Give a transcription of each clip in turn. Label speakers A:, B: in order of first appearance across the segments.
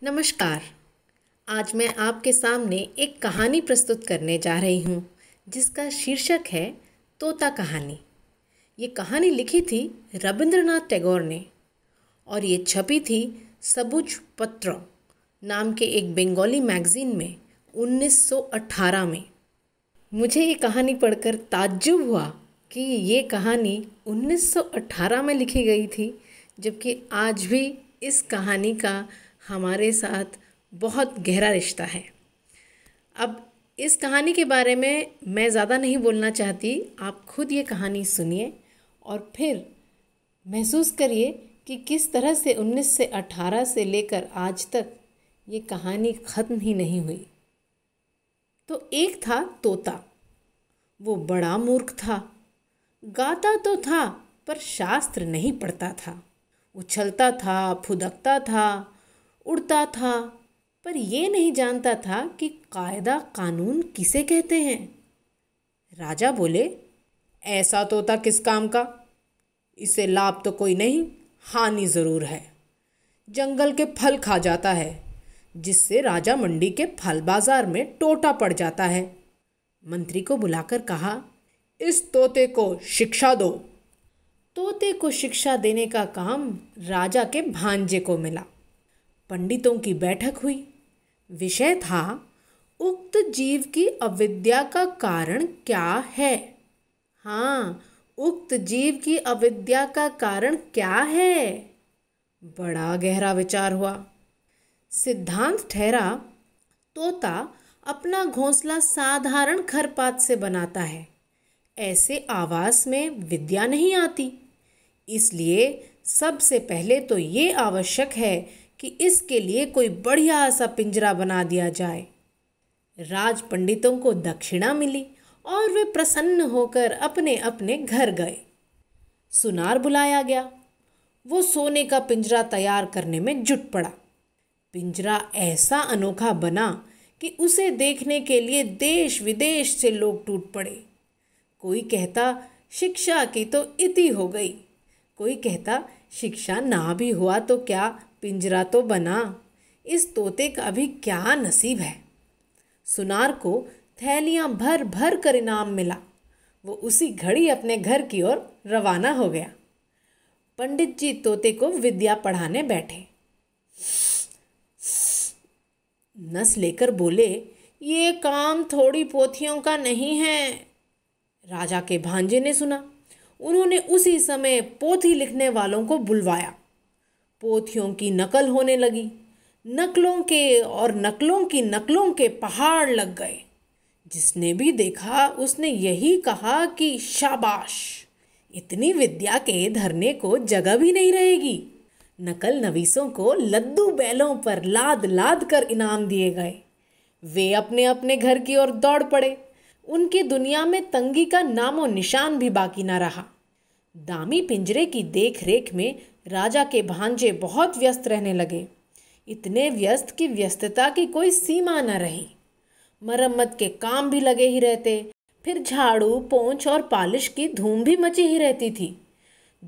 A: नमस्कार। आज मैं आपके सामने एक कहानी प्रस्तुत करने जा रही हूँ जिसका शीर्षक है तोता कहानी। ये कहानी लिखी थी रविंद्रनाथ टैगोर ने और ये छपी थी सबुज पत्र नाम के एक बंगाली मैगज़ीन में 1918 में। मुझे ये कहानी पढ़कर ताज्जुब हुआ कि ये कहानी 1918 में लिखी गई थी, जबकि आज भी इस कहानी का हमारे साथ बहुत गहरा रिश्ता है। अब इस कहानी के बारे में मैं ज़्यादा नहीं बोलना चाहती, आप खुद ये कहानी सुनिए और फिर महसूस करिए कि किस तरह से 1918 से लेकर आज तक ये कहानी ख़त्म ही नहीं हुई। तो एक था तोता, वो बड़ा मूर्ख था। गाता तो था पर शास्त्र नहीं पढ़ता था। उछलता था, फुदकता था, उड़ता था, पर ये नहीं जानता था कि कायदा कानून किसे कहते हैं। राजा बोले, ऐसा तोता किस काम का? इसे लाभ तो कोई नहीं, हानि ज़रूर है। जंगल के फल खा जाता है, जिससे राजा मंडी के फल बाजार में टोटा पड़ जाता है। मंत्री को बुलाकर कहा, इस तोते को शिक्षा दो। तोते को शिक्षा देने का काम राजा के भांजे को मिला। पंडितों की बैठक हुई। विषय था उक्त जीव की अविद्या का कारण क्या है। हाँ, उक्त जीव की अविद्या का कारण क्या है। बड़ा गहरा विचार हुआ। सिद्धांत ठहरा, तोता अपना घोंसला साधारण खरपात से बनाता है। ऐसे आवास में विद्या नहीं आती। इसलिए सबसे पहले तो ये आवश्यक है कि इसके लिए कोई बढ़िया सा पिंजरा बना दिया जाए। राज पंडितों को दक्षिणा मिली और वे प्रसन्न होकर अपने अपने घर गए। सुनार बुलाया गया। वो सोने का पिंजरा तैयार करने में जुट पड़ा। पिंजरा ऐसा अनोखा बना कि उसे देखने के लिए देश विदेश से लोग टूट पड़े। कोई कहता शिक्षा की तो इति हो गई, कोई कहता शिक्षा ना भी हुआ तो क्या, पिंजरा तो बना। इस तोते का भी क्या नसीब है। सुनार को थैलियां भर भर कर इनाम मिला। वो उसी घड़ी अपने घर की ओर रवाना हो गया। पंडित जी तोते को विद्या पढ़ाने बैठे। नस लेकर बोले, ये काम थोड़ी पोथियों का नहीं है। राजा के भांजे ने सुना। उन्होंने उसी समय पोथी लिखने वालों को बुलवाया। पोथियों की नकल होने लगी। नकलों के और नकलों की नकलों के पहाड़ लग गए। जिसने भी देखा उसने यही कहा कि शाबाश, इतनी विद्या के धरने को जगह भी नहीं रहेगी। नकल नवीसों को लद्दू बैलों पर लाद लाद कर इनाम दिए गए। वे अपने अपने घर की ओर दौड़ पड़े। उनकी दुनिया में तंगी का नामो निशान भी बाकी न रहा। दामी पिंजरे की देख रेख में राजा के भांजे बहुत व्यस्त रहने लगे। इतने व्यस्त कि व्यस्तता की कोई सीमा न रही। मरम्मत के काम भी लगे ही रहते। फिर झाड़ू, पोंछ और पालिश की धूम भी मची ही रहती थी।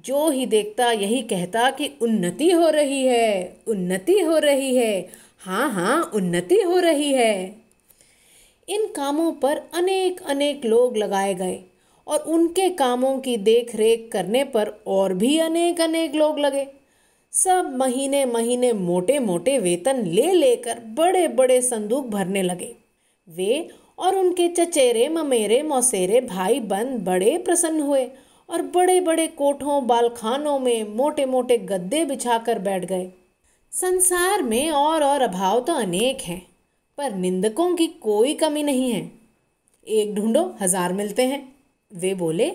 A: जो ही देखता यही कहता कि उन्नति हो रही है, उन्नति हो रही है, हाँ हाँ उन्नति हो रही है। इन कामों पर अनेक अनेक लोग लगाए गए और उनके कामों की देख रेख करने पर और भी अनेक अनेक लोग लगे। सब महीने महीने मोटे मोटे वेतन ले लेकर बड़े बड़े संदूक भरने लगे। वे और उनके चचेरे ममेरे मौसेरे भाई बंद बड़े प्रसन्न हुए और बड़े बड़े कोठों बालखानों में मोटे मोटे गद्दे बिछाकर बैठ गए। संसार में और अभाव तो अनेक हैं, पर निंदकों की कोई कमी नहीं है। एक ढूंढो हजार मिलते हैं। वे बोले,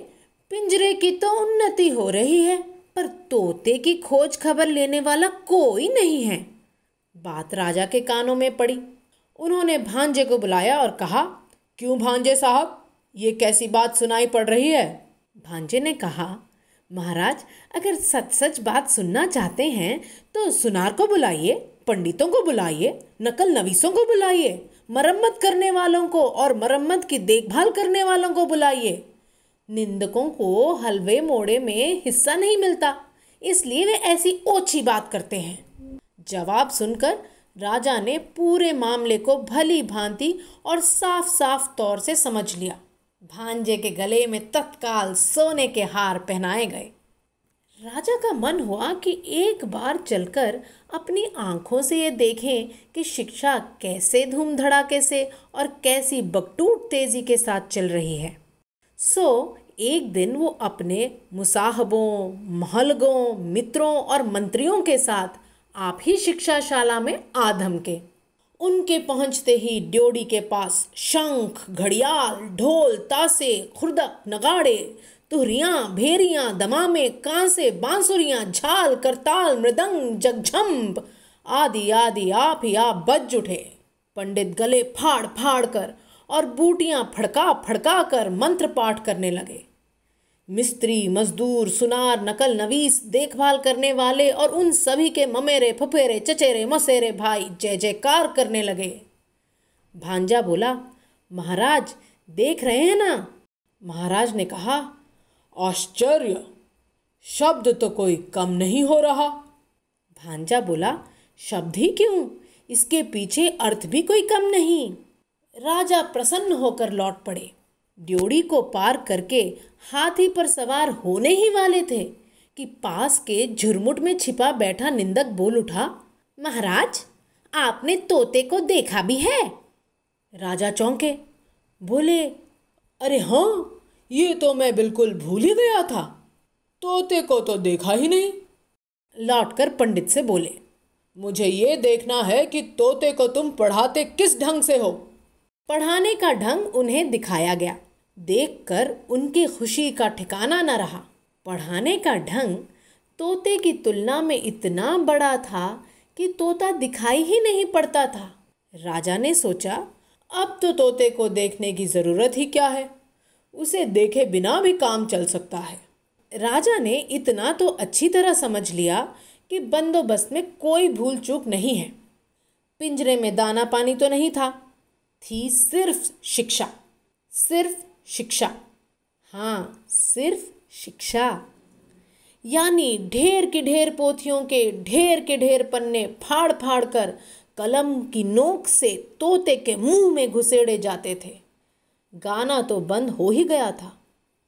A: पिंजरे की तो उन्नति हो रही है, पर तोते की खोज खबर लेने वाला कोई नहीं है। बात राजा के कानों में पड़ी। उन्होंने भांजे को बुलाया और कहा, क्यों भांजे साहब, ये कैसी बात सुनाई पड़ रही है? भांजे ने कहा, महाराज, अगर सच सच बात सुनना चाहते हैं तो सुनार को बुलाइए, पंडितों को बुलाइए, नकल नवीसों को बुलाइए, मरम्मत करने वालों को और मरम्मत की देखभाल करने वालों को बुलाइए। निंदकों को हलवे मोड़े में हिस्सा नहीं मिलता, इसलिए वे ऐसी ओछी बात करते हैं। जवाब सुनकर राजा ने पूरे मामले को भली भांति और साफ साफ तौर से समझ लिया। भांजे के गले में तत्काल सोने के हार पहनाए गए। राजा का मन हुआ कि एक बार चलकर अपनी आंखों से ये देखें कि शिक्षा कैसे धूम धड़ाके से और कैसी बकटूट तेजी के साथ चल रही है। सो एक दिन वो अपने मुसाहबों, महलगों, मित्रों और मंत्रियों के साथ आप ही शिक्षाशाला में आ धमके। उनके पहुंचते ही ड्योढ़ी के पास शंख, घड़ियाल, ढोल, तासे, खुर्दक, नगाड़े, तुहरियाँ, भेरियाँ, दमामे, कांसे, बांसुरियाँ, झाल, करताल, मृदंग, जगझंप आदि आदि आप ही आप बज उठे। पंडित गले फाड़ फाड़ कर और बूटियाँ फड़का फड़का कर मंत्र पाठ करने लगे। मिस्त्री, मजदूर, सुनार, नकल, नवीस, देखभाल करने वाले और उन सभी के ममेरे, फुफेरे, चचेरे, मसेरे भाई जय जयकार करने लगे। भांजा बोला, महाराज देख रहे हैं ना? महाराज ने कहा, आश्चर्य, शब्द तो कोई कम नहीं हो रहा। भांजा बोला, शब्द ही क्यों, इसके पीछे अर्थ भी कोई कम नहीं। राजा प्रसन्न होकर लौट पड़े। ड्योढ़ी को पार करके हाथी पर सवार होने ही वाले थे कि पास के झुरमुट में छिपा बैठा निंदक बोल उठा, महाराज आपने तोते को देखा भी है? राजा चौंके, बोले, अरे हाँ, ये तो मैं बिल्कुल भूल ही गया था, तोते को तो देखा ही नहीं। लौटकर पंडित से बोले, मुझे ये देखना है कि तोते को तुम पढ़ाते किस ढंग से हो। पढ़ाने का ढंग उन्हें दिखाया गया। देखकर उनकी खुशी का ठिकाना न रहा। पढ़ाने का ढंग तोते की तुलना में इतना बड़ा था कि तोता दिखाई ही नहीं पड़ता था। राजा ने सोचा, अब तो तोते को देखने की ज़रूरत ही क्या है, उसे देखे बिना भी काम चल सकता है। राजा ने इतना तो अच्छी तरह समझ लिया कि बंदोबस्त में कोई भूल चूक नहीं है। पिंजरे में दाना पानी तो नहीं था, थी सिर्फ शिक्षा, सिर्फ शिक्षा। हाँ, सिर्फ शिक्षा। यानी ढेर की ढेर पोथियों के ढेर पन्ने फाड़ फाड़ कर कलम की नोक से तोते के मुंह में घुसेड़े जाते थे। गाना तो बंद हो ही गया था।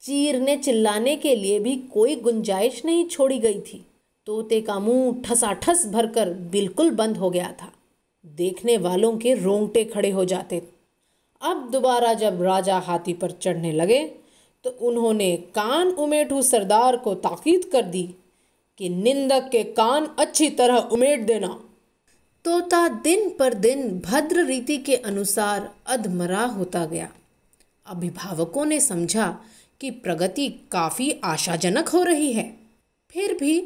A: चीरने चिल्लाने के लिए भी कोई गुंजाइश नहीं छोड़ी गई थी। तोते का मुंह ठसाठस भरकर बिल्कुल बंद हो गया था। देखने वालों के रोंगटे खड़े हो जाते। अब दोबारा जब राजा हाथी पर चढ़ने लगे तो उन्होंने कान उमेटू सरदार को ताकीद कर दी कि निंदक के कान अच्छी तरह उमेट देना। तोता दिन पर दिन भद्र रीति के अनुसार अधमरा होता गया। अभिभावकों ने समझा कि प्रगति काफ़ी आशाजनक हो रही है। फिर भी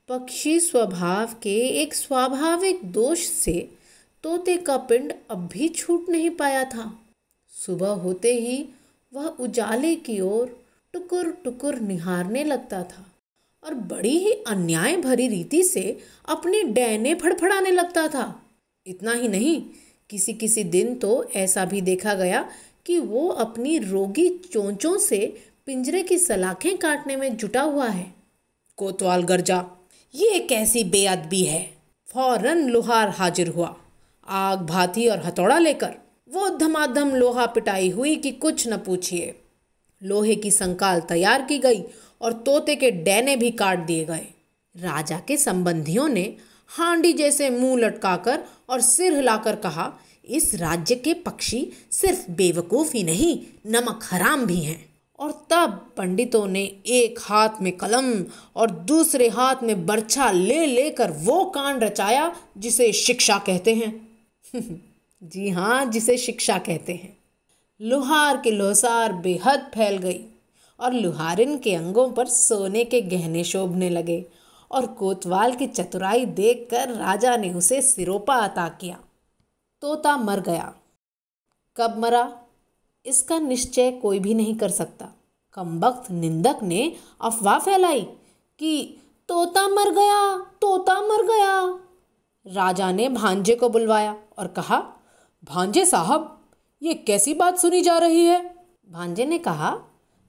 A: पक्षी स्वभाव के एक स्वाभाविक दोष से तोते का पिंड अब भी छूट नहीं पाया था। सुबह होते ही वह उजाले की ओर टुकुर टुकुर निहारने लगता था और बड़ी ही अन्याय भरी रीति से अपने डैने फड़फड़ाने लगता था। इतना ही नहीं, किसी किसी दिन तो ऐसा भी देखा गया कि वो अपनी रोगी चोंचों से पिंजरे की सलाखें काटने में जुटा हुआ है। कोतवाल गरजा, ये कैसी बेअदबी है। फौरन लोहार हाजिर हुआ, आग भाती और हथौड़ा लेकर। वो धमाधम लोहा पिटाई हुई कि कुछ न पूछिए। लोहे की संकाल तैयार की गई और तोते के डैने भी काट दिए गए। राजा के संबंधियों ने हांडी जैसे मुंह लटकाकर और सिर हिलाकर कहा, इस राज्य के पक्षी सिर्फ बेवकूफ़ ही नहीं, नमक हराम भी हैं। और तब पंडितों ने एक हाथ में कलम और दूसरे हाथ में बर्छा ले लेकर वो कांड रचाया जिसे शिक्षा कहते हैं। जी हाँ, जिसे शिक्षा कहते हैं। लोहार के लोसार बेहद फैल गई और लुहारिन के अंगों पर सोने के गहने शोभने लगे और कोतवाल की चतुराई देखकर राजा ने उसे सिरोपा अता किया। तोता मर गया। कब मरा इसका निश्चय कोई भी नहीं कर सकता। कमबख्त निंदक ने अफवाह फैलाई कि तोता मर गया, तोता मर गया। राजा ने भांजे को बुलवाया और कहा, भांजे साहब, ये कैसी बात सुनी जा रही है? भांजे ने कहा,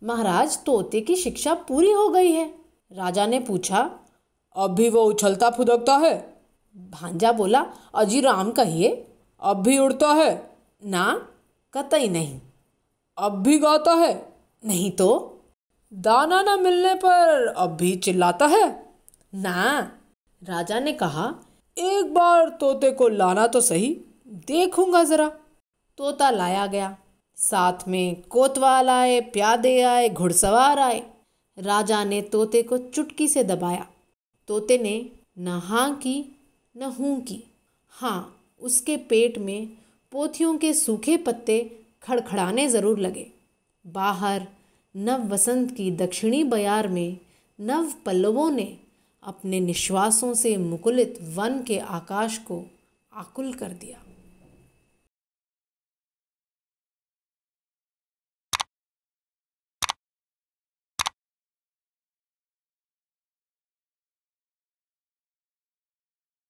A: महाराज, तोते की शिक्षा पूरी हो गई है। राजा ने पूछा, अब भी वो उछलता फुदकता है? भांजा बोला, अजी राम कहिए,
B: अब भी उड़ता है?
A: ना, कतई नहीं।
B: अब भी गाता है?
A: नहीं तो।
B: दाना न मिलने पर अब भी चिल्लाता है?
A: ना। राजा ने कहा,
B: एक बार तोते को लाना तो सही, देखूंगा जरा।
A: तोता लाया गया। साथ में कोतवाल आए, प्यादे आए, घुड़सवार आए। राजा ने तोते को चुटकी से दबाया। तोते ने न हाँ की न हूँ की। हाँ, उसके पेट में पोथियों के सूखे पत्ते खड़खड़ाने ज़रूर लगे। बाहर नव वसंत की दक्षिणी बयार में नव पल्लवों ने अपने निश्वासों से मुकुलित वन के आकाश को आकुल कर दिया।